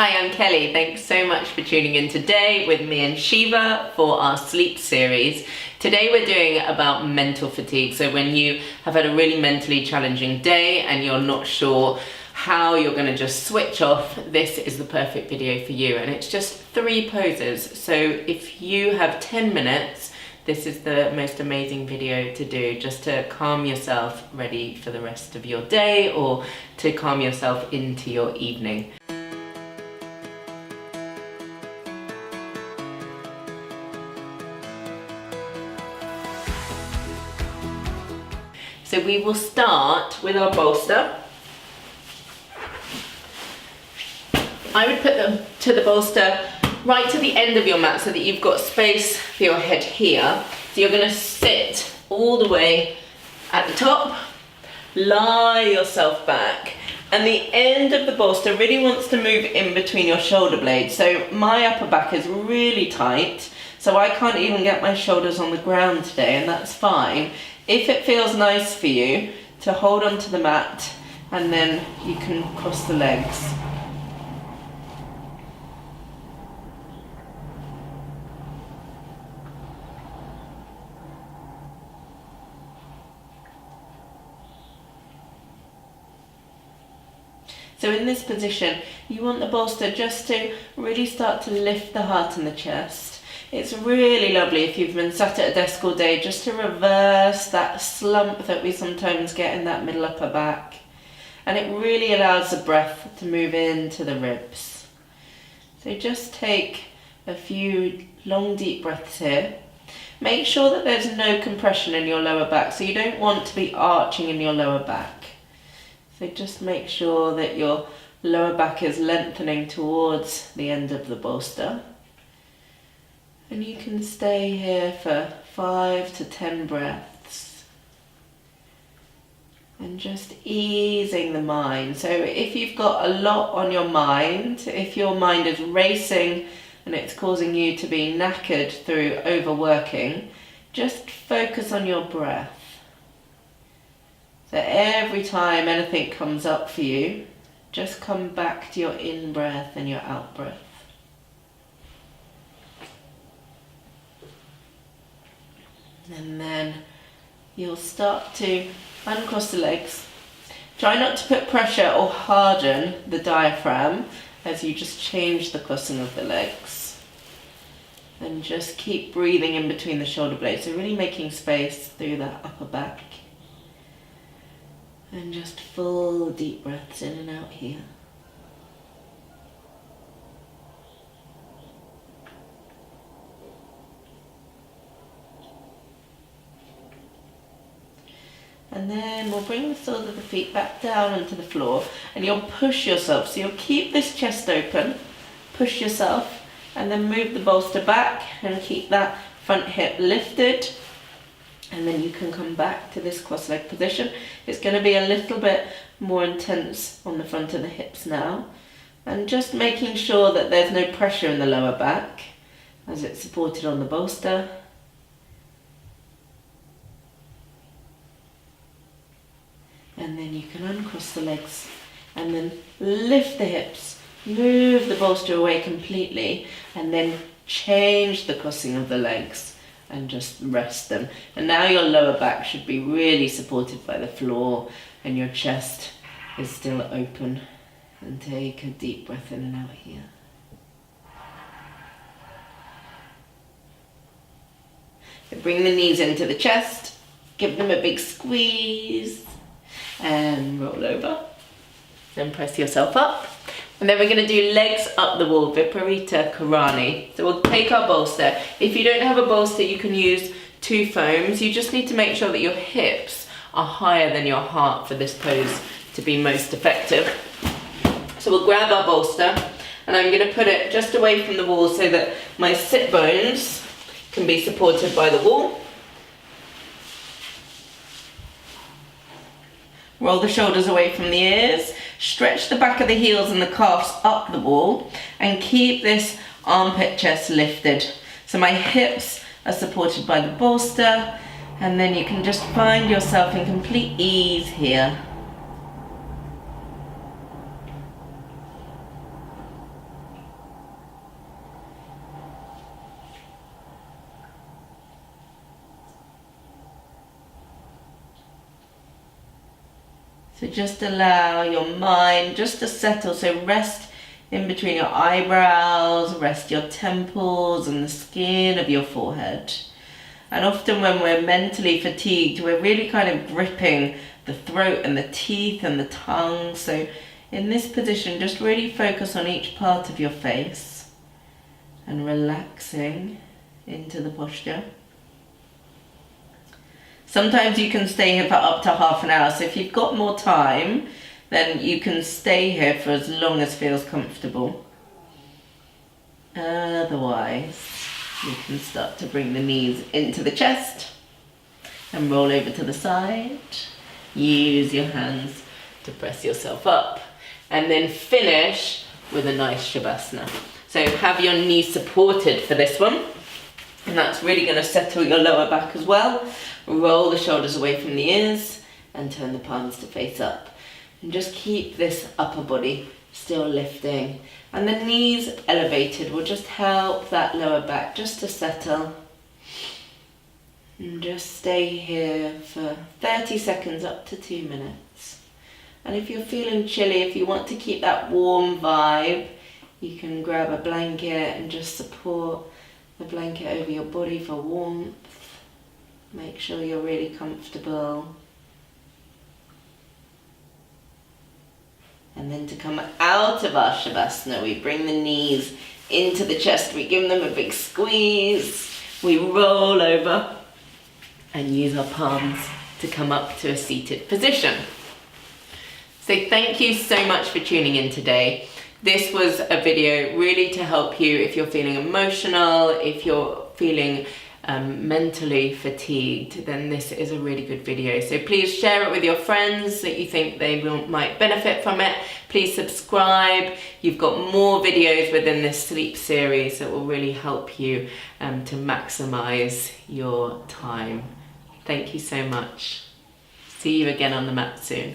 Hi, I'm Kelly. Thanks so much for tuning in today with me and Shiva for our sleep series. Today we're doing about mental fatigue. So when you have had a really mentally challenging day and you're not sure how you're going to just switch off, this is the perfect video for you. And it's just 3 poses. So if you have 10 minutes, this is the most amazing video to do just to calm yourself ready for the rest of your day or to calm yourself into your evening. So we will start with our bolster. I would put the bolster right to the end of your mat so that you've got space for your head here. So you're going to sit all the way at the top, lie yourself back, and the end of the bolster really wants to move in between your shoulder blades. So my upper back is really tight, so I can't even get my shoulders on the ground today, and that's fine. If it feels nice for you to hold onto the mat and then you can cross the legs. So in this position, you want the bolster just to really start to lift the heart and the chest. It's really lovely if you've been sat at a desk all day just to reverse that slump that we sometimes get in that middle upper back. And it really allows the breath to move into the ribs. So just take a few long deep breaths here. Make sure that there's no compression in your lower back, so you don't want to be arching in your lower back. So just make sure that your lower back is lengthening towards the end of the bolster. And you can stay here for 5 to 10 breaths. And just easing the mind. So if you've got a lot on your mind, if your mind is racing and it's causing you to be knackered through overworking, just focus on your breath. So every time anything comes up for you, just come back to your in-breath and your out-breath. And then you'll start to uncross the legs. Try not to put pressure or harden the diaphragm as you just change the crossing of the legs. And just keep breathing in between the shoulder blades. So really making space through that upper back. And just full deep breaths in and out here. And then we'll bring the soles of the feet back down onto the floor and you'll push yourself. So you'll keep this chest open, push yourself, and then move the bolster back and keep that front hip lifted. And then you can come back to this cross leg position. It's going to be a little bit more intense on the front of the hips now. And just making sure that there's no pressure in the lower back as it's supported on the bolster. And then you can uncross the legs and then lift the hips, move the bolster away completely, and then change the crossing of the legs and just rest them. And now your lower back should be really supported by the floor and your chest is still open. And take a deep breath in and out here. So bring the knees into the chest, give them a big squeeze. And roll over, then press yourself up, and then we're going to do legs up the wall, Viparita Karani. So we'll take our bolster. If you don't have a bolster, you can use 2 foams. You just need to make sure that your hips are higher than your heart for this pose to be most effective. So we'll grab our bolster, and I'm going to put it just away from the wall so that my sit bones can be supported by the wall. Roll the shoulders away from the ears, stretch the back of the heels and the calves up the wall, and keep this armpit chest lifted. So my hips are supported by the bolster, and then you can just find yourself in complete ease here. So just allow your mind just to settle. So rest in between your eyebrows, rest your temples and the skin of your forehead. And often when we're mentally fatigued, we're really kind of gripping the throat and the teeth and the tongue. So in this position, just really focus on each part of your face and relaxing into the posture. Sometimes you can stay here for up to half an hour. So if you've got more time, then you can stay here for as long as feels comfortable. Otherwise, you can start to bring the knees into the chest and roll over to the side. Use your hands to press yourself up. And then finish with a nice Shavasana. So have your knees supported for this one. And that's really going to settle your lower back as well. Roll the shoulders away from the ears and turn the palms to face up. And just keep this upper body still lifting. And the knees elevated will just help that lower back just to settle. And just stay here for 30 seconds up to 2 minutes. And if you're feeling chilly, if you want to keep that warm vibe, you can grab a blanket and just support the blanket over your body for warmth. Make sure you're really comfortable. And then to come out of our Shavasana, we bring the knees into the chest. We give them a big squeeze. We roll over and use our palms to come up to a seated position. So thank you so much for tuning in today. This was a video really to help you if you're feeling emotional, if you're feeling mentally fatigued, then this is a really good video. So please share it with your friends that you think they might benefit from it. Please subscribe. You've got more videos within this sleep series that will really help you to maximize your time. Thank you so much. See you again on the mat soon.